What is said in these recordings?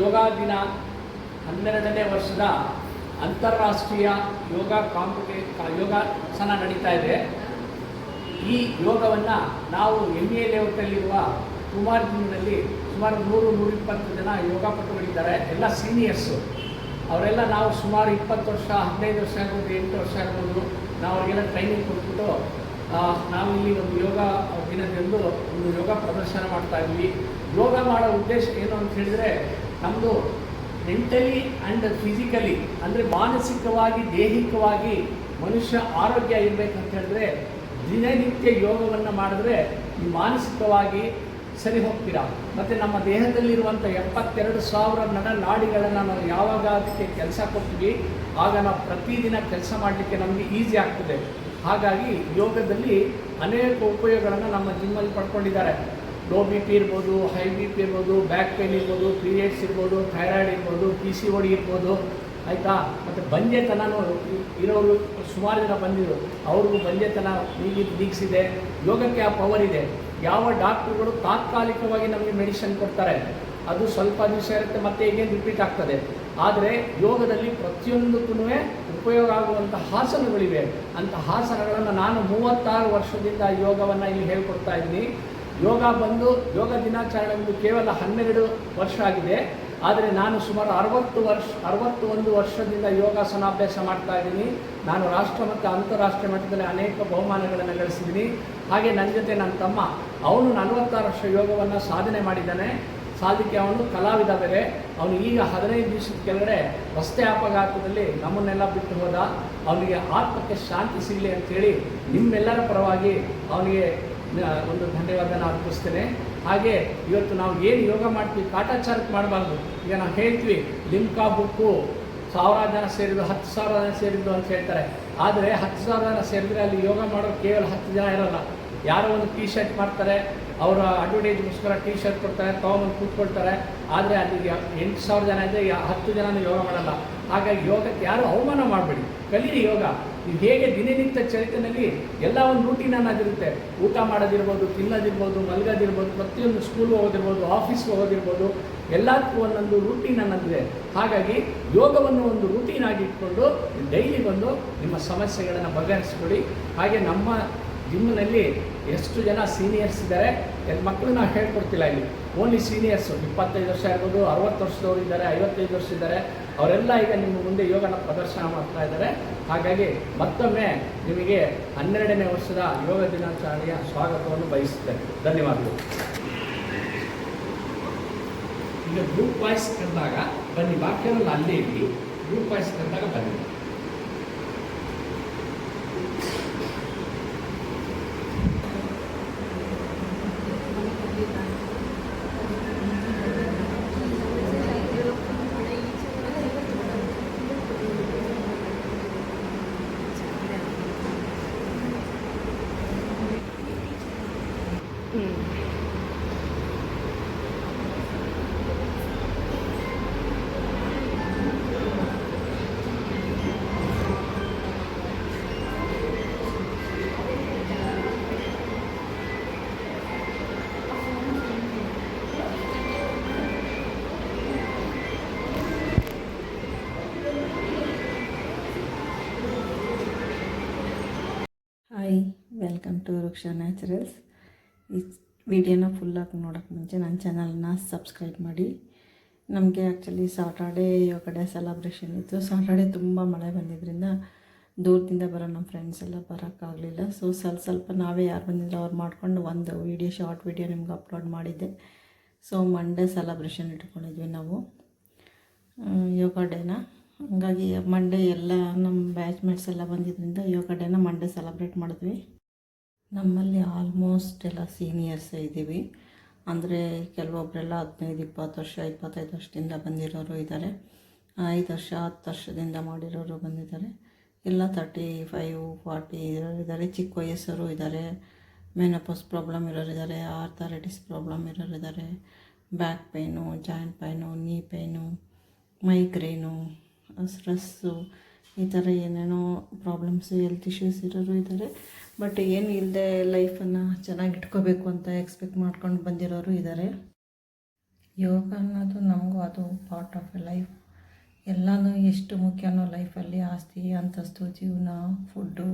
ಯೋಗ ದಿನ 12ನೇ ವರ್ಷದ ಅಂತಾರಾಷ್ಟ್ರೀಯ ಯೋಗಾಸನ ನಡೀತಾ ಇದೆ. ಈ ಯೋಗವನ್ನು ನಾವು MA ಲೇಔಟಲ್ಲಿರುವ ಕುಮಾರ್ ಜಿಮ್ನಲ್ಲಿ ಸುಮಾರು 100-120 ಜನ ಯೋಗಪಟುಗಳಿದ್ದಾರೆ. ಎಲ್ಲ ಸೀನಿಯರ್ಸು. ಅವರೆಲ್ಲ ನಾವು ಸುಮಾರು 20 ವರ್ಷ, 15 ವರ್ಷ ಆಗ್ಬೋದು, 8 ವರ್ಷ ಆಗ್ಬೋದು, ನಾವು ಅವರಿಗೆಲ್ಲ ಟ್ರೈನಿಂಗ್ ಕೊಟ್ಬಿಟ್ಟು ನಾವಿಲ್ಲಿ ಒಂದು ಯೋಗ ದಿನದಂದು ಒಂದು ಯೋಗ ಪ್ರದರ್ಶನ ಮಾಡ್ತಾ ಇದ್ವಿ. ಯೋಗ ಮಾಡೋ ಉದ್ದೇಶ ಏನು ಅಂತ ಹೇಳಿದರೆ, ನಮ್ಮದು ಮೆಂಟಲಿ ಆ್ಯಂಡ್ ಫಿಸಿಕಲಿ ಅಂದರೆ ಮಾನಸಿಕವಾಗಿ ದೈಹಿಕವಾಗಿ ಮನುಷ್ಯ ಆರೋಗ್ಯ ಇರಬೇಕಂತ ಹೇಳಿದ್ರೆ ದಿನನಿತ್ಯ ಯೋಗವನ್ನು ಮಾಡಿದ್ರೆ ಮಾನಸಿಕವಾಗಿ ಸರಿ ಹೋಗ್ತೀರಾ. ಮತ್ತು ನಮ್ಮ ದೇಹದಲ್ಲಿರುವಂಥ 72,000 ನಾಡಿಗಳನ್ನು ನಾವು ಯಾವಾಗ ಅದಕ್ಕೆ ಕೆಲಸ ಕೊಡ್ತೀವಿ ಆಗ ನಾವು ಪ್ರತಿದಿನ ಕೆಲಸ ಮಾಡಲಿಕ್ಕೆ ನಮಗೆ ಈಸಿ ಆಗ್ತದೆ. ಹಾಗಾಗಿ ಯೋಗದಲ್ಲಿ ಅನೇಕ ಉಪಯೋಗಗಳನ್ನು ನಮ್ಮ ಜಿಮ್ಮಲ್ಲಿ ಪಡ್ಕೊಂಡಿದ್ದಾರೆ. ಲೋ BP ಇರ್ಬೋದು, ಹೈ BP ಇರ್ಬೋದು, ಬ್ಯಾಕ್ ಪೇನ್ ಇರ್ಬೋದು, ಪೀರಿಯಡ್ಸ್ ಇರ್ಬೋದು, ಥೈರಾಯ್ಡ್ ಇರ್ಬೋದು, PCOD ಇರ್ಬೋದು, ಆಯಿತಾ. ಮತ್ತು ಬಂಜೆತನೂ ಇರೋರು ಸುಮಾರು ಜನ ಬಂದಿದ್ರು, ಅವ್ರಿಗೂ ಬಂಜೆತನ ನೀಗಿಸಿದೆ. ಯೋಗಕ್ಕೆ ಆ ಪವರ್ ಇದೆ. ಯಾವ ಡಾಕ್ಟ್ರುಗಳು ತಾತ್ಕಾಲಿಕವಾಗಿ ನಮಗೆ ಮೆಡಿಸಿನ್ ಕೊಡ್ತಾರೆ, ಅದು ಸ್ವಲ್ಪ ದಿವಸ ಇರುತ್ತೆ, ಮತ್ತೆ ಈಗೇನು ರಿಪೀಟ್ ಆಗ್ತದೆ. ಆದರೆ ಯೋಗದಲ್ಲಿ ಪ್ರತಿಯೊಂದಕ್ಕೂ ಉಪಯೋಗ ಆಗುವಂಥ ಆಸನಗಳಿವೆ. ಅಂಥ ಆಸನಗಳನ್ನು ನಾನು 36 ವರ್ಷದಿಂದ ಯೋಗವನ್ನು ಇಲ್ಲಿ ಹೇಳ್ಕೊಡ್ತಾ ಇದ್ದೀನಿ. ಯೋಗ ದಿನಾಚರಣೆ ಕೇವಲ 12 ವರ್ಷ ಆಗಿದೆ. ಆದರೆ ನಾನು ಸುಮಾರು 61 ವರ್ಷದಿಂದ ಯೋಗಾಸನಾಭ್ಯಾಸ ಮಾಡ್ತಾ ಇದ್ದೀನಿ. ನಾನು ರಾಷ್ಟ್ರ ಮತ್ತು ಅಂತಾರಾಷ್ಟ್ರೀಯ ಮಟ್ಟದಲ್ಲಿ ಅನೇಕ ಬಹುಮಾನಗಳನ್ನು ಗಳಿಸಿದ್ದೀನಿ. ಹಾಗೆ ನನ್ನ ಜೊತೆ ನನ್ನ ತಮ್ಮ, ಅವನು 46 ವರ್ಷ ಯೋಗವನ್ನು ಸಾಧನೆ ಮಾಡಿದ್ದಾನೆ. ಸಾಧಕ್ಕೆ ಅವನು ಕಲಾವಿದ ಬೇರೆ. ಅವನು ಈಗ 15 ದಿವಸದ ಕೆಳಗಡೆ ರಸ್ತೆ ಅಪಘಾತದಲ್ಲಿ ನಮ್ಮನ್ನೆಲ್ಲ ಬಿಟ್ಟು ಹೋದ. ಅವನಿಗೆ ಆತ್ಮಕ್ಕೆ ಶಾಂತಿ ಸಿಗಲಿ ಅಂಥೇಳಿ ನಿಮ್ಮೆಲ್ಲರ ಪರವಾಗಿ ಅವನಿಗೆ ಒಂದು ಧನ್ಯವಾದನ ಅರ್ಪಿಸ್ತೇನೆ. ಹಾಗೆ ಇವತ್ತು ನಾವು ಏನು ಯೋಗ ಮಾಡ್ತೀವಿ ಕಾಟಾಚಾರಕ್ಕೆ ಮಾಡಬಾರ್ದು. ಈಗ ನಾವು ಹೇಳ್ತೀವಿ ಲಿಮ್ಕಾ ಬುಕ್ಕು 1000 ಜನ ಸೇರಿದ್ದು, 10,000 ಜನ ಸೇರಿದ್ದು ಅಂತ ಹೇಳ್ತಾರೆ. ಆದರೆ 10,000 ಜನ ಸೇರಿದ್ರೆ ಅಲ್ಲಿ ಯೋಗ ಮಾಡೋರು ಕೇವಲ 10 ಜನ ಇರೋಲ್ಲ. ಯಾರೋ ಒಂದು T ಶರ್ಟ್ ಮಾಡ್ತಾರೆ, ಅವರ ಅಡ್ವರ್ಟೈಸ್ಗೋಸ್ಕರ T ಶರ್ಟ್ ಕೊಡ್ತಾರೆ, ತೊಗೊಂಬಂದು ಕೂತ್ಕೊಳ್ತಾರೆ. ಆದರೆ ಅಲ್ಲಿ 8,000 ಜನ ಇದ್ದರೆ 10 ಜನನೂ ಯೋಗ ಮಾಡಲ್ಲ. ಹಾಗಾಗಿ ಯೋಗಕ್ಕೆ ಯಾರು ಅವಮಾನ ಮಾಡಬೇಡಿ, ಕಲೀರಿ ಯೋಗ. ನೀವು ಹೇಗೆ ದಿನನಿತ್ಯ ಚರಿತ್ರೆಯಲ್ಲಿ ಎಲ್ಲ ಒಂದು ರೂಟೀನ್ ಅನ್ನೋದಿರುತ್ತೆ. ಊಟ ಮಾಡೋದಿರ್ಬೋದು, ತಿನ್ನೋದಿರ್ಬೋದು, ಮಲಗೋದಿರ್ಬೋದು, ಪ್ರತಿಯೊಂದು ಸ್ಕೂಲ್ಗೆ ಹೋಗೋದಿರ್ಬೋದು, ಆಫೀಸ್ಗೆ ಹೋಗೋದಿರ್ಬೋದು, ಎಲ್ಲದಕ್ಕೂ ಒಂದೊಂದು ರೂಟೀನ್ ಅನ್ನೋದಿದೆ. ಹಾಗಾಗಿ ಯೋಗವನ್ನು ಒಂದು ರೂಟೀನ್ ಆಗಿ ಇಟ್ಕೊಂಡು ಡೈಲಿ ಬಂದು ನಿಮ್ಮ ಸಮಸ್ಯೆಗಳನ್ನು ಬಗೆಹರಿಸ್ಕೊಡಿ. ಹಾಗೆ ನಮ್ಮ ಜಿಮ್ನಲ್ಲಿ ಎಷ್ಟು ಜನ ಸೀನಿಯರ್ಸ್ ಇದ್ದಾರೆ, ಮಕ್ಕಳು ನಾವು ಹೇಳ್ಕೊಡ್ತಿಲ್ಲ ಇಲ್ಲಿ. ಓನ್ಲಿ ಸೀನಿಯರ್ಸು 25 ವರ್ಷ ಇರ್ಬೋದು, 60 ವರ್ಷದವರು ಇದ್ದಾರೆ, 55 ವರ್ಷ ಇದ್ದಾರೆ. ಅವರೆಲ್ಲ ಈಗ ನಿಮ್ಮ ಮುಂದೆ ಯೋಗನ ಪ್ರದರ್ಶನ ಮಾಡ್ತಾ ಇದ್ದಾರೆ. ಹಾಗಾಗಿ ಮತ್ತೊಮ್ಮೆ ನಿಮಗೆ 12ನೇ ವರ್ಷದ ಯೋಗ ದಿನಾಚರಣೆಯ ಸ್ವಾಗತವನ್ನು ಬಯಸುತ್ತೇನೆ. ಧನ್ಯವಾದಗಳು. ಈಗ ಗ್ರೂಪ್ ವಾಯ್ಸ್ ಕರೆದಾಗ ಬನ್ನಿ, ಬಾಕಿಯವರೆಲ್ಲ ಅಲ್ಲೇ ಇರಲಿ. ಗ್ರೂಪ್ ವಾಯ್ಸ್ ಕರೆದಾಗ ಬನ್ನಿ. ಹಾಯ್, ವೆಲ್ಕಮ್ ಟು ವೃಕ್ಷ ನ್ಯಾಚುರಲ್ಸ್. ಈ ವಿಡಿಯೋನ ಫುಲ್ಲಾಗಿ ನೋಡೋಕ್ಕೆ ಮುಂಚೆ ನನ್ನ ಚಾನಲ್ನ ಸಬ್ಸ್ಕ್ರೈಬ್ ಮಾಡಿ. ನಮಗೆ ಆ್ಯಕ್ಚುಲಿ ಸಾಟರ್ಡೇ ಯೋಗ ಡೇ ಸೆಲೆಬ್ರೇಷನ್ ಇತ್ತು. ಸಾಟರ್ಡೇ ತುಂಬ ಮಳೆ ಬಂದಿದ್ದರಿಂದ ದೂರದಿಂದ ಬರೋ ನಮ್ಮ ಫ್ರೆಂಡ್ಸ್ ಎಲ್ಲ ಬರೋಕ್ಕಾಗಲಿಲ್ಲ. ಸೊ ಸ್ವಲ್ಪ ನಾವೇ ಯಾರು ಬಂದಿದ್ರು ಅವ್ರು ಮಾಡ್ಕೊಂಡು ಒಂದು ಶಾರ್ಟ್ ವಿಡಿಯೋ ನಿಮ್ಗೆ ಅಪ್ಲೋಡ್ ಮಾಡಿದ್ದೆ. ಸೊ ಮಂಡೇ ಸೆಲೆಬ್ರೇಷನ್ ಇಟ್ಕೊಂಡಿದ್ವಿ ನಾವು ಯೋಗ ಡೇನ. ಹಂಗಾಗಿ ಮಂಡೇ ಎಲ್ಲ ನಮ್ಮ ಬ್ಯಾಚ್ಮೇಟ್ಸ್ ಎಲ್ಲ ಬಂದಿದ್ದರಿಂದ ಯೋಗ ಡೇನ ಮಂಡೇ ಸೆಲೆಬ್ರೇಟ್ ಮಾಡಿದ್ವಿ. ನಮ್ಮಲ್ಲಿ ಆಲ್ಮೋಸ್ಟ್ ಎಲ್ಲ ಸೀನಿಯರ್ಸೇ ಇದ್ದೀವಿ. ಅಂದರೆ ಕೆಲವೊಬ್ಬರೆಲ್ಲ 15-20 ವರ್ಷ, 25 ವರ್ಷದಿಂದ ಬಂದಿರೋರು ಇದ್ದಾರೆ. 5 ವರ್ಷ 10 ವರ್ಷದಿಂದ ಮಾಡಿರೋರು ಬಂದಿದ್ದಾರೆ. ಎಲ್ಲ 35-40 ಇರೋರಿದ್ದಾರೆ. ಚಿಕ್ಕ ವಯಸ್ಸರು ಇದ್ದಾರೆ. ಮೆನೋಪಾಸ್ ಪ್ರಾಬ್ಲಮ್ ಇರೋರಿದ್ದಾರೆ. ಆರ್ಥರೈಟಿಸ್ ಪ್ರಾಬ್ಲಮ್ ಇರೋರಿದ್ದಾರೆ. Back pain, joint pain, knee pain, migraine, stress, ಈ ಥರ ಏನೇನೋ ಪ್ರಾಬ್ಲಮ್ಸು, ಹೆಲ್ತ್ ಇಶ್ಯೂಸ್ ಇರೋರು ಇದ್ದಾರೆ. ಬಟ್ ಏನು ಇಲ್ಲದೆ ಲೈಫನ್ನು ಚೆನ್ನಾಗಿ ಇಟ್ಕೋಬೇಕು ಅಂತ ಎಕ್ಸ್ಪೆಕ್ಟ್ ಮಾಡ್ಕೊಂಡು ಬಂದಿರೋರು ಇದ್ದಾರೆ. ಯೋಗ ಅನ್ನೋದು ನಮಗೂ ಅದು ಪಾರ್ಟ್ ಆಫ್ ಎ ಲೈಫ್. ಎಲ್ಲನೂ ಎಷ್ಟು ಮುಖ್ಯನೋ ಲೈಫಲ್ಲಿ, ಆಸ್ತಿ ಅಂತಸ್ತು ಜೀವನ, ಫುಡ್ಡು,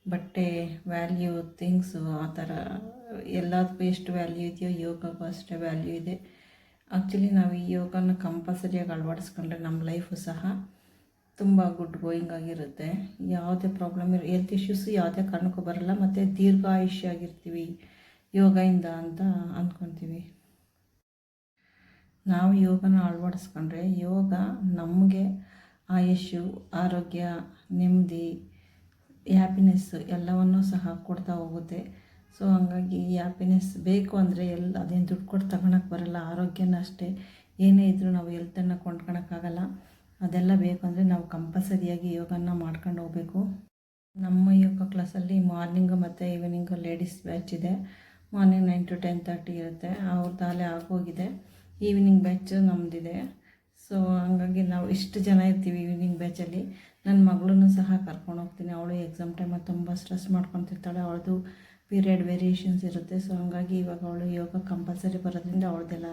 ಬಟ್ಟೆ, ವ್ಯಾಲ್ಯೂ, ಥಿಂಗ್ಸು, ಆ ಥರ ಎಲ್ಲದಕ್ಕೂ ಎಷ್ಟು ವ್ಯಾಲ್ಯೂ ಇದೆಯೋ ಯೋಗಕ್ಕೂ ಅಷ್ಟೇ ವ್ಯಾಲ್ಯೂ ಇದೆ. ಆ್ಯಕ್ಚುಲಿ ನಾವು ಈ ಯೋಗನ ಕಂಪಲ್ಸರಿಯಾಗಿ ಅಳವಡಿಸ್ಕೊಂಡ್ರೆ ನಮ್ಮ ಲೈಫು ಸಹ ತುಂಬ ಗುಡ್ ಗೋಯಿಂಗ್ ಆಗಿರುತ್ತೆ. ಯಾವುದೇ ಪ್ರಾಬ್ಲಮ್ ಹೆಲ್ತ್ ಇಶ್ಯೂಸು ಯಾವುದೇ ಕಾರಣಕ್ಕೂ ಬರಲ್ಲ, ಮತ್ತು ದೀರ್ಘಾಯುಷ್ಯ ಆಗಿರ್ತೀವಿ ಯೋಗದಿಂದ ಅಂತ ಅಂದ್ಕೊತೀವಿ. ನಾವು ಯೋಗನ ಅಳವಡಿಸ್ಕೊಂಡ್ರೆ ಯೋಗ ನಮಗೆ ಆಯುಷ್ಯು, ಆರೋಗ್ಯ, ನೆಮ್ಮದಿ, ಹ್ಯಾಪಿನೆಸ್ಸು ಎಲ್ಲವನ್ನೂ ಸಹ ಕೊಡ್ತಾ ಹೋಗುತ್ತೆ. ಸೊ ಹಾಗಾಗಿ ಈ ಹ್ಯಾಪಿನೆಸ್ ಬೇಕು ಅಂದರೆ ಅದೇನು ದುಡ್ಡು ಕೊಟ್ಟು ತಗೊಳಕ್ಕೆ ಬರಲ್ಲ. ಆರೋಗ್ಯನ ಅಷ್ಟೇ, ಏನೇ ಇದ್ದರೂ ನಾವು ಹೆಲ್ತನ್ನು ಕೊಂಡ್ಕೊಳಕ್ಕಾಗಲ್ಲ. ಅದೆಲ್ಲ ಬೇಕು ಅಂದರೆ ನಾವು ಕಂಪಲ್ಸರಿಯಾಗಿ ಯೋಗನ ಮಾಡ್ಕೊಂಡು ಹೋಗಬೇಕು. ನಮ್ಮ ಯೋಗ ಕ್ಲಾಸಲ್ಲಿ ಮಾರ್ನಿಂಗು ಮತ್ತು ಈವ್ನಿಂಗು ಲೇಡೀಸ್ ಬ್ಯಾಚ್ ಇದೆ. ಮಾರ್ನಿಂಗ್ 9 to 10:30 ಇರುತ್ತೆ. ಅವ್ರದ್ದು ಅಲ್ಲೇ ಆಗೋಗಿದೆ. Evening batch ನಮ್ಮದಿದೆ. ಸೊ ಹಾಗಾಗಿ ನಾವು ಇಷ್ಟು ಜನ ಇರ್ತೀವಿ ಈವ್ನಿಂಗ್ ಬ್ಯಾಚಲ್ಲಿ. ನನ್ನ ಮಗಳನ್ನೂ ಸಹ ಕರ್ಕೊಂಡು ಹೋಗ್ತೀನಿ. ಅವಳು ಎಕ್ಸಾಮ್ ಟೈಮಲ್ಲಿ ತುಂಬ ಸ್ಟ್ರೆಸ್ ಮಾಡ್ಕೊತಿರ್ತಾಳೆ. ಅವಳದು ಪೀರಿಯಡ್ ವೇರಿಯೇಷನ್ಸ್ ಇರುತ್ತೆ. ಸೊ ಹಾಗಾಗಿ ಇವಾಗ ಅವಳು ಯೋಗ ಕಂಪಲ್ಸರಿ ಬರೋದ್ರಿಂದ ಅವಳದೆಲ್ಲ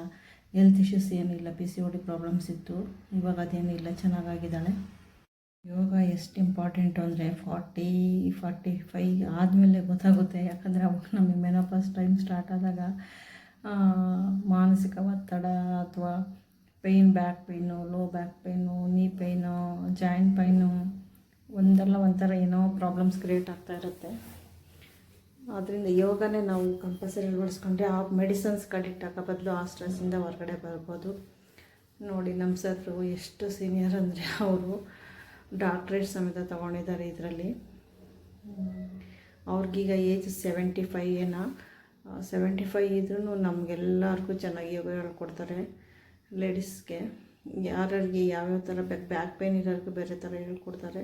ಹೆಲ್ತ್ ಇಶ್ಯೂಸ್ ಏನಿಲ್ಲ. PCOD ಪ್ರಾಬ್ಲಮ್ಸ್ ಇತ್ತು, ಇವಾಗ ಅದೇನಿಲ್ಲ, ಚೆನ್ನಾಗಾಗಿದ್ದಾಳೆ. ಯೋಗ ಎಷ್ಟು ಇಂಪಾರ್ಟೆಂಟು ಅಂದರೆ 40-45 ಆದಮೇಲೆ ಗೊತ್ತಾಗುತ್ತೆ. ಯಾಕಂದರೆ ಅವಾಗ ನಮಗೆ ಮೆನೋಪಾಸ್ ಟೈಮ್ ಸ್ಟಾರ್ಟ್ ಆದಾಗ ಮಾನಸಿಕ ಒತ್ತಡ ಅಥವಾ pain, back pain, low back pain, ನೀ ಪೇಯ್ನು, ಜಾಯಿಂಟ್ ಪೇಯ್ನು, ಒಂದಲ್ಲ ಒಂಥರ ಏನೋ ಪ್ರಾಬ್ಲಮ್ಸ್ ಕ್ರಿಯೇಟ್ ಆಗ್ತಾ ಇರುತ್ತೆ. ಆದ್ದರಿಂದ ಯೋಗನೇ ನಾವು ಕಂಪಲ್ಸರಿ ಅಳವಡಿಸ್ಕೊಂಡ್ರೆ ಆ ಮೆಡಿಸನ್ಸ್ಗೆ ಅಡಿಕ್ಟ್ ಆಗೋ ಬದಲು ಆ ಸ್ಟ್ರೆಸ್ಸಿಂದ ಹೊರಗಡೆ ಬರ್ಬೋದು. ನೋಡಿ ನಮ್ಮ ಸರ್ರು ಎಷ್ಟು ಸೀನಿಯರ್ ಅಂದರೆ ಅವರು ಡಾಕ್ಟ್ರೇಟ್ ಸಮೇತ ತೊಗೊಂಡಿದ್ದಾರೆ ಇದರಲ್ಲಿ. ಅವ್ರಿಗೀಗ ಏಜ್ 75 ಏನೋ. 75 ಇದ್ರೂ ನಮಗೆಲ್ಲರಿಗೂ ಚೆನ್ನಾಗಿ ಯೋಗ ಹೇಳ್ಕೊಡ್ತಾರೆ. ಲೇಡೀಸ್ಗೆ ಯಾರಿಗೆ ಯಾವ್ಯಾವ ಥರ ಬ್ಯಾಕ್ ಪೇಯ್ನ್ ಇರೋರಿಗೆ ಬೇರೆ ಥರ ಹೇಳ್ಕೊಡ್ತಾರೆ.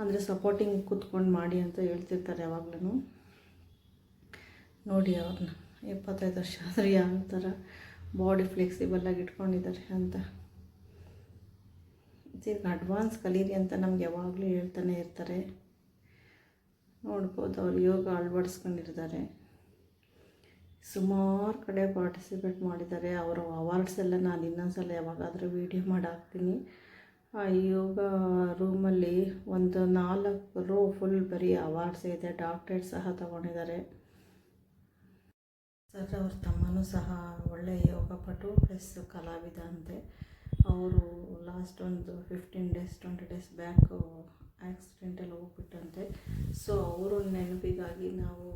ಅಂದರೆ ಸಪೋರ್ಟಿಂಗ್ ಕೂತ್ಕೊಂಡು ಮಾಡಿ ಅಂತ ಹೇಳ್ತಿರ್ತಾರೆ ಯಾವಾಗಲೂ. ನೋಡಿ ಅವ್ರನ್ನ 75 ವರ್ಷ ಆದರೆ ಯಾವ ಥರ ಬಾಡಿ ಫ್ಲೆಕ್ಸಿಬಲಾಗಿ ಇಟ್ಕೊಂಡಿದ್ದಾರೆ ಅಂತ. ಈಗ ಅಡ್ವಾನ್ಸ್ ಕಲೀರಿ ಅಂತ ನಮ್ಗೆ ಯಾವಾಗಲೂ ಹೇಳ್ತಾನೆ ಇರ್ತಾರೆ. ನೋಡ್ಬೋದು ಅವ್ರು ಯೋಗ ಅಳವಡಿಸ್ಕೊಂಡಿರ್ತಾರೆ. ಸುಮಾರು ಕಡೆ ಪಾರ್ಟಿಸಿಪೇಟ್ ಮಾಡಿದ್ದಾರೆ. ಅವರ ಅವಾರ್ಡ್ಸ್ ಎಲ್ಲ ನಾನು ಇನ್ನೊಂದ್ಸಲ ಯಾವಾಗಾದರೂ ವೀಡಿಯೋ ಮಾಡಿ ಹಾಕ್ತೀನಿ. ಆ ಯೋಗ ರೂಮಲ್ಲಿ ಒಂದು 4 ರೋ ಫುಲ್ ಬರೀ ಅವಾರ್ಡ್ಸ್ ಇದೆ. ಡಾಕ್ಟ್ರೇಟ್ ಸಹ ತೊಗೊಂಡಿದ್ದಾರೆ. ಸರ್ ಅವ್ರ ತಮ್ಮನೂ ಸಹ ಒಳ್ಳೆಯ ಯೋಗಪಟು ಪ್ಲಸ್ ಕಲಾವಿದ ಅಂತೆ. ಅವರು ಲಾಸ್ಟ್ ಒಂದು 15 days 20 days ಬ್ಯಾಕು ಆಕ್ಸಿಡೆಂಟಲ್ಲಿ ಹೋಗ್ಬಿಟ್ಟಂತೆ. ಸೊ ಅವರು ನೆನಪಿಗಾಗಿ ನಾವು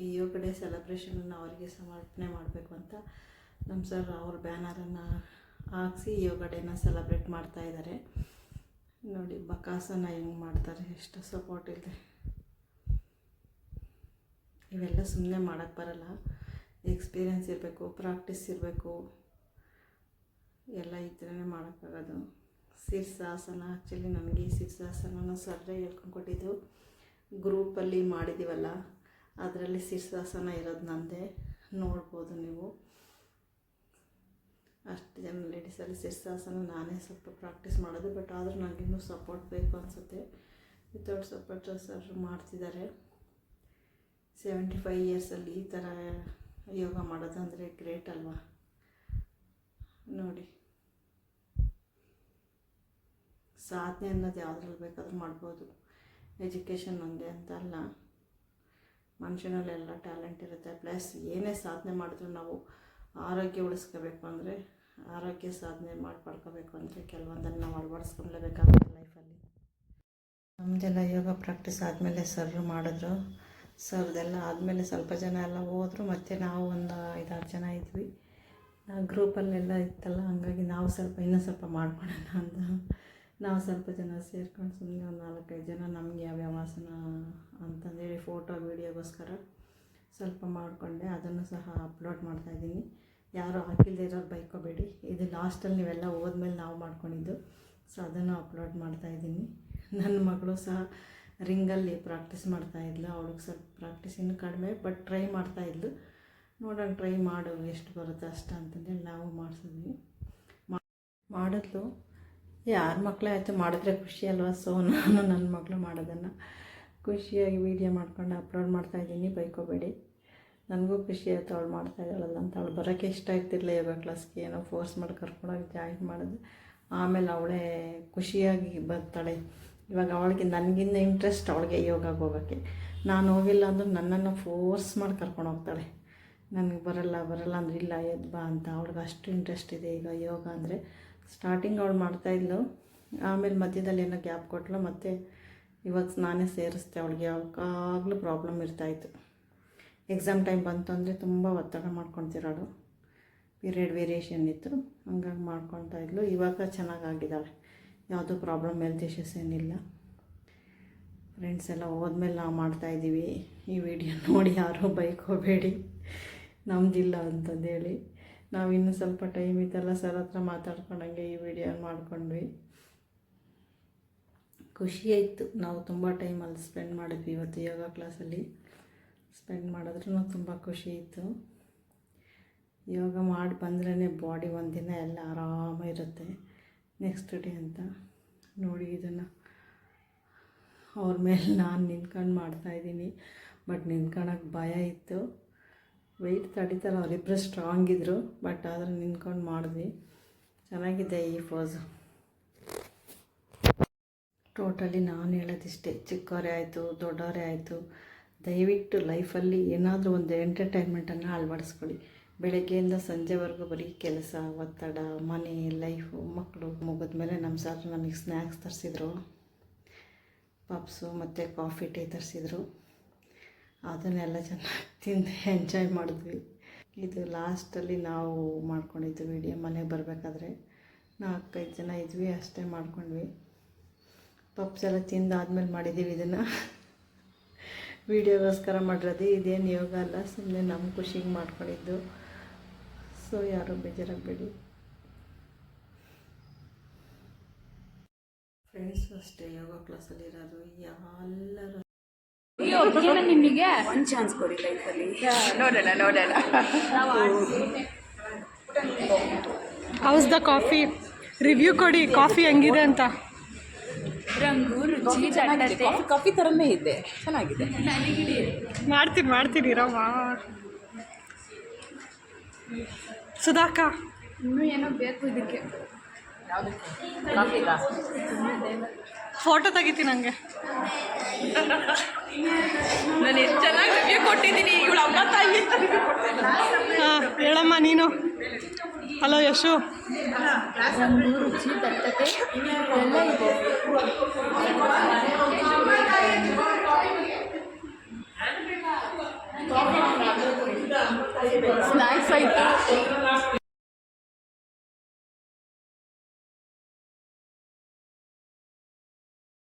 ಈ ಯೋಗ ಡೇ ಸೆಲೆಬ್ರೇಷನನ್ನು ಅವರಿಗೆ ಸಮರ್ಪಣೆ ಮಾಡಬೇಕು ಅಂತ ನಮ್ಮ ಸರ್ ಅವ್ರ ಬ್ಯಾನರನ್ನು ಹಾಕ್ಸಿ ಯೋಗ ಡೇನ ಸೆಲೆಬ್ರೇಟ್ ಮಾಡ್ತಾಯಿದ್ದಾರೆ. ನೋಡಿ ಬಕಾಸನ ಹೆಂಗೆ ಮಾಡ್ತಾರೆ, ಎಷ್ಟು ಸಪೋರ್ಟ್ ಇದೆ. ಇವೆಲ್ಲ ಸುಮ್ಮನೆ ಮಾಡೋಕ್ಕೆ ಬರಲ್ಲ, ಎಕ್ಸ್ಪೀರಿಯೆನ್ಸ್ ಇರಬೇಕು, ಪ್ರಾಕ್ಟೀಸ್ ಇರಬೇಕು, ಎಲ್ಲ ಇದ್ರೇ ಮಾಡೋಕ್ಕಾಗೋದು. ಶೀರ್ಷಾಸನ ಆ್ಯಕ್ಚುಲಿ ನನಗೆ ಈ ಶೀರ್ಷಾಸನ ಸರ್ರೇ ಹೇಳ್ಕೊಂಡು ಕೊಟ್ಟಿದ್ದು. ಗ್ರೂಪಲ್ಲಿ ಮಾಡಿದ್ದೀವಲ್ಲ ಅದರಲ್ಲಿ ಶೀರ್ಷಾಸನ ಇರೋದು ನಂದೇ. ನೋಡ್ಬೋದು ನೀವು. ಅಷ್ಟು ಜನ ಲೇಡೀಸಲ್ಲಿ ಶೀರ್ಷಾಸನ ನಾನೇ ಸ್ವಲ್ಪ ಪ್ರಾಕ್ಟೀಸ್ ಮಾಡೋದು. ಬಟ್ ಆದರೂ ನನಗಿನ್ನೂ ಸಪೋರ್ಟ್ ಬೇಕು ಅನಿಸುತ್ತೆ. ವಿತೌಟ್ ಸಪೋರ್ಟ್ ಸರ್ ಮಾಡ್ತಿದ್ದಾರೆ. 75 ಇಯರ್ಸಲ್ಲಿ ಈ ಥರ ಯೋಗ ಮಾಡೋದು ಅಂದರೆ ಗ್ರೇಟ್ ಅಲ್ವಾ. ನೋಡಿ, ಸಾಧನೆ ಅನ್ನೋದು ಯಾವುದ್ರಲ್ಲಿ ಬೇಕಾದ್ರೂ ಮಾಡ್ಬೋದು. ಎಜುಕೇಷನ್ ಒಂದೇ ಅಂತ ಅಲ್ಲ, ಮನುಷ್ಯನಲ್ಲೆಲ್ಲ ಟ್ಯಾಲೆಂಟ್ ಇರುತ್ತೆ. ಪ್ಲಸ್ ಏನೇ ಸಾಧನೆ ಮಾಡಿದ್ರು ನಾವು ಆರೋಗ್ಯ ಉಳಿಸ್ಕೋಬೇಕು ಅಂದರೆ, ಆರೋಗ್ಯ ಸಾಧನೆ ಪಡ್ಕೋಬೇಕು ಅಂದರೆ ಕೆಲವೊಂದನ್ನು ನಾವು ಅಳವಡಿಸ್ಕೊಳ್ಲೇಬೇಕಾಗುತ್ತೆ ಲೈಫಲ್ಲಿ. ನಮ್ಮದೆಲ್ಲ ಯೋಗ ಪ್ರಾಕ್ಟೀಸ್ ಆದಮೇಲೆ ಸರ್ರು ಮಾಡಿದ್ರು. ಸರ್ದೆಲ್ಲ ಆದಮೇಲೆ ಸ್ವಲ್ಪ ಜನ ಎಲ್ಲ ಹೋದರು. ಮತ್ತು ನಾವು ಒಂದು 5-6 ಜನ ಇದ್ವಿ. ಗ್ರೂಪಲ್ಲೆಲ್ಲ ಇತ್ತಲ್ಲ, ಹಾಗಾಗಿ ನಾವು ಇನ್ನೂ ಸ್ವಲ್ಪ ಮಾಡ್ಕೊಳ್ಳೋಣ ಅಂತ ನಾವು ಸ್ವಲ್ಪ ಜನ ಸೇರ್ಕೊಂಡು ಸುಮ್ಮನೆ ಒಂದು 4-5 ಜನ ನಮಗೆ ಯಾವ್ಯಾವ ಆಸನ ಅಂತಂದೇಳಿ ಫೋಟೋ ವೀಡಿಯೋಗೋಸ್ಕರ ಸ್ವಲ್ಪ ಮಾಡಿಕೊಂಡೆ. ಅದನ್ನು ಸಹ ಅಪ್ಲೋಡ್ ಮಾಡ್ತಾಯಿದ್ದೀನಿ. ಯಾರು ಹಾಕಿಲ್ಲದೆ ಇರೋರು ಬೈಕೋಬೇಡಿ. ಇದು ಲಾಸ್ಟಲ್ಲಿ ನೀವೆಲ್ಲ ಹೋದ್ಮೇಲೆ ನಾವು ಮಾಡ್ಕೊಂಡಿದ್ದು. ಸೊ ಅದನ್ನು ಅಪ್ಲೋಡ್ ಮಾಡ್ತಾಯಿದ್ದೀನಿ. ನನ್ನ ಮಗಳು ಸಹ ರಿಂಗಲ್ಲಿ ಪ್ರಾಕ್ಟೀಸ್ ಮಾಡ್ತಾಯಿದ್ಲು. ಅವಳಿಗೆ ಸ್ವಲ್ಪ ಪ್ರಾಕ್ಟೀಸ್ ಇನ್ನೂ ಕಡಿಮೆ, ಬಟ್ ಟ್ರೈ ಮಾಡ್ತಾಯಿದ್ಲು. ನೋಡೋಣ, ಟ್ರೈ ಮಾಡು ಎಷ್ಟು ಬರುತ್ತೆ ಅಷ್ಟು ಅಂತಂದೇಳಿ ನಾವು ಮಾಡಿಸಿದ್ವಿ. ಮಾಡಿದ್ಲು. ಯಾರ ಮಕ್ಕಳೇ ಆಯಿತು, ಮಾಡಿದ್ರೆ ಖುಷಿ ಅಲ್ವಾ. ಸೊ ನಾನು ನನ್ನ ಮಗಳು ಮಾಡೋದನ್ನು ಖುಷಿಯಾಗಿ ವೀಡಿಯೋ ಮಾಡ್ಕೊಂಡು ಅಪ್ಲೋಡ್ ಮಾಡ್ತಾಯಿದ್ದೀನಿ. ಬೈಕೋಬೇಡಿ. ನನಗೂ ಖುಷಿ ಆಯಿತು ಅವಳು ಮಾಡ್ತಾಯಿದ್ದಾಳಲ್ಲ ಅಂತ. ಅವಳು ಬರೋಕ್ಕೆ ಇಷ್ಟ ಆಗ್ತಿರಲಿಲ್ಲ ಯೋಗ ಕ್ಲಾಸ್ಗೆ, ಏನೋ ಫೋರ್ಸ್ ಮಾಡಿ ಕರ್ಕೊಂಡೋಗಿ ಜಾಯಿನ್ ಮಾಡಿದೆ. ಆಮೇಲೆ ಅವಳೇ ಖುಷಿಯಾಗಿ ಬರ್ತಾಳೆ. ಇವಾಗ ಅವಳಿಗೆ ನನಗಿಂತ ಇಂಟ್ರೆಸ್ಟ್ ಅವಳಿಗೆ ಯೋಗಕ್ಕೆ ಹೋಗೋಕ್ಕೆ. ನಾನು ಹೋಗಿಲ್ಲ ಅಂದರೂ ನನ್ನನ್ನು ಫೋರ್ಸ್ ಮಾಡಿ ಕರ್ಕೊಂಡು ಹೋಗ್ತಾಳೆ. ನನಗೆ ಬರಲ್ಲ ಅಂದರೆ ಇಲ್ಲ ಎದ್ದು ಬಾ ಅಂತ. ಅವಳಿಗೆ ಅಷ್ಟು ಇಂಟ್ರೆಸ್ಟ್ ಇದೆ ಈಗ ಯೋಗ ಅಂದರೆ. ಸ್ಟಾರ್ಟಿಂಗ್ ಅವಳು ಮಾಡ್ತಾಯಿದ್ಲು, ಆಮೇಲೆ ಮಧ್ಯದಲ್ಲಿ ಏನೋ ಗ್ಯಾಪ್ ಕೊಟ್ಟಳು, ಮತ್ತು ಇವಾಗ ನಾನೇ ಸೇರಿಸ್ದೆ. ಅವಳಿಗೆ ಯಾವಾಗಲೂ ಪ್ರಾಬ್ಲಮ್ ಇರ್ತಾಯಿತ್ತು. ಎಕ್ಸಾಮ್ ಟೈಮ್ ಬಂತು ಅಂದರೆ ತುಂಬ ಒತ್ತಡ ಮಾಡ್ಕೊತಿರೋಳು, ಪೀರಿಯಡ್ ವೇರಿಯೇಷನ್ ಇತ್ತು, ಹಂಗಾಗಿ ಮಾಡ್ಕೊತಾ ಇದ್ಲು. ಇವಾಗ ಚೆನ್ನಾಗಾಗಿದ್ದಾಳೆ, ಯಾವುದೂ ಪ್ರಾಬ್ಲಮ್, ಹೆಲ್ತ್ ಇಶ್ಯೂಸ್ ಏನಿಲ್ಲ. ಫ್ರೆಂಡ್ಸ್ ಎಲ್ಲ ಹೋದ್ಮೇಲೆ ನಾವು ಮಾಡ್ತಾಯಿದ್ದೀವಿ. ಈ ವಿಡಿಯೋ ನೋಡಿ ಯಾರೂ ಬೈಕೋಬೇಡಿ, ನಮ್ಮದಿಲ್ಲ ಅಂತಂದೇಳಿ. ನಾವು ಇನ್ನೂ ಸ್ವಲ್ಪ ಟೈಮ್ ಇತ್ತಲ್ಲ ಸರ್ ಹತ್ರ ಮಾತಾಡ್ಕೊಂಡಂಗೆ ಈ ವಿಡಿಯೋ ಮಾಡ್ಕೊಂಡ್ವಿ. ಖುಷಿ ಆಯಿತು. ನಾವು ತುಂಬ ಟೈಮಲ್ಲಿ ಸ್ಪೆಂಡ್ ಮಾಡಿದ್ವಿ ಇವತ್ತು ಯೋಗ ಕ್ಲಾಸಲ್ಲಿ. ಸ್ಪೆಂಡ್ ಮಾಡಿದ್ರೂ ತುಂಬ ಖುಷಿ ಇತ್ತು. ಯೋಗ ಮಾಡಿ ಬಂದ್ರೇ ಬಾಡಿ ಒಂದಿನ ಎಲ್ಲ ಆರಾಮಾಗಿರುತ್ತೆ. ನೆಕ್ಸ್ಟ್ ಡೇ ಅಂತ ನೋಡಿ, ಇದನ್ನು ಅವ್ರ ಮೇಲೆ ನಾನು ನಿಂತ್ಕೊಂಡು ಮಾಡ್ತಾಯಿದ್ದೀನಿ. ಬಟ್ ನಿಂತ್ಕೊಳಕ್ಕೆ ಭಯ ಇತ್ತು. ವೆಯ್ಟ್ ತಡಿತಾರೆ, ಅವರಿಬ್ಬರು ಸ್ಟ್ರಾಂಗ್ ಇದ್ದರು. ಬಟ್ ಆದರೆ ನಿಂತ್ಕೊಂಡು ಮಾಡಿದ್ವಿ. ಚೆನ್ನಾಗಿದೆ ಈ ಪೋಸು. ಟೋಟಲಿ ನಾನು ಹೇಳೋದಿಷ್ಟೇ, ಚಿಕ್ಕವರೇ ಆಯಿತು ದೊಡ್ಡವರೇ ಆಯಿತು, ದಯವಿಟ್ಟು ಲೈಫಲ್ಲಿ ಏನಾದರೂ ಒಂದು ಎಂಟರ್ಟೈನ್ಮೆಂಟನ್ನು ಅಳವಡಿಸ್ಕೊಳ್ಳಿ. ಬೆಳಗ್ಗೆಯಿಂದ ಸಂಜೆವರೆಗೂ ಬರೀ ಕೆಲಸ, ಒತ್ತಡ, ಮನೆ, ಲೈಫು, ಮಕ್ಕಳು ಮುಗಿದ್ಮೇಲೆ ನಮ್ಮ ಸರ್ ನಮಗೆ ಸ್ನ್ಯಾಕ್ಸ್ ತರಿಸಿದ್ರು, ಪಪ್ಸು ಮತ್ತು ಕಾಫಿ ಟೀ ತರಿಸಿದ್ರು. ಅದನ್ನೆಲ್ಲ ಚೆನ್ನಾಗಿ ತಿಂದು ಎಂಜಾಯ್ ಮಾಡಿದ್ವಿ. ಇದು ಲಾಸ್ಟಲ್ಲಿ ನಾವು ಮಾಡ್ಕೊಂಡಿದ್ದು ವಿಡಿಯೋ. ಮನೆಗೆ ಬರಬೇಕಾದ್ರೆ 4-5 ಜನ ಇದ್ವಿ, ಅಷ್ಟೇ ಮಾಡ್ಕೊಂಡ್ವಿ. ಪಪ್ಸ್ ಎಲ್ಲ ತಿಂದಾದ್ಮೇಲೆ ಮಾಡಿದ್ದೀವಿ ಇದನ್ನು. ವೀಡಿಯೋಗೋಸ್ಕರ ಮಾಡಿರೋದು, ಇದೇನು ಯೋಗ ಅಲ್ಲ, ಸುಮ್ಮನೆ ನಮ್ಮ ಖುಷಿಗೆ ಮಾಡ್ಕೊಂಡಿದ್ದು. ಸೊ ಯಾರೂ ಬೇಜಾರಾಗಬೇಡಿ. ಫ್ರೆಂಡ್ಸು ಅಷ್ಟೇ ಯೋಗ ಕ್ಲಾಸಲ್ಲಿರೋರು ಎಲ್ಲರೂ. ನಿಮಗೆ ಒಂದು ಚಾನ್ಸ್ ಕೊಡಿ ಲೈಫಲ್ಲಿ, ನೋಡೋಣ. ಹೌಸ್ ದ ಕಾಫಿ ರಿವ್ಯೂ ಕೊಡಿ, ಕಾಫಿ ಹೆಂಗಿದೆ ಅಂತ. ರಂಗು ರುಚಿ ಚೆನ್ನಾಗಿದೆ, ಕಾಫಿ ಥರನೇ ಇದೆ, ಚೆನ್ನಾಗಿದೆ. ಮಾಡ್ತೀನಿ ರಮ್ಮ. ಸುಧಾಕ ಇನ್ನೂ ಏನೋ ಬೇಕು ಇದಕ್ಕೆ. ಫೋಟೋ ತೆಗಿತೀನಿ ನನಗೆ. ನಾನು ಎಷ್ಟು ಚೆನ್ನಾಗಿ ರಿವ್ಯೂ ಕೊಟ್ಟಿದ್ದೀನಿ, ಇವಳು ಅಮ್ಮ ತಾಯಿ. ಹಾಂ ಹೇಳಮ್ಮ ನೀನು. ಹಲೋ ಯಶು. ರಂಗು ರುಚಿ ದತ್ತತೆ ಎಲ್ಲ ಇದೆ. ಸ್ನ್ಯಾಕ್ಸ್ ಆಯಿತು,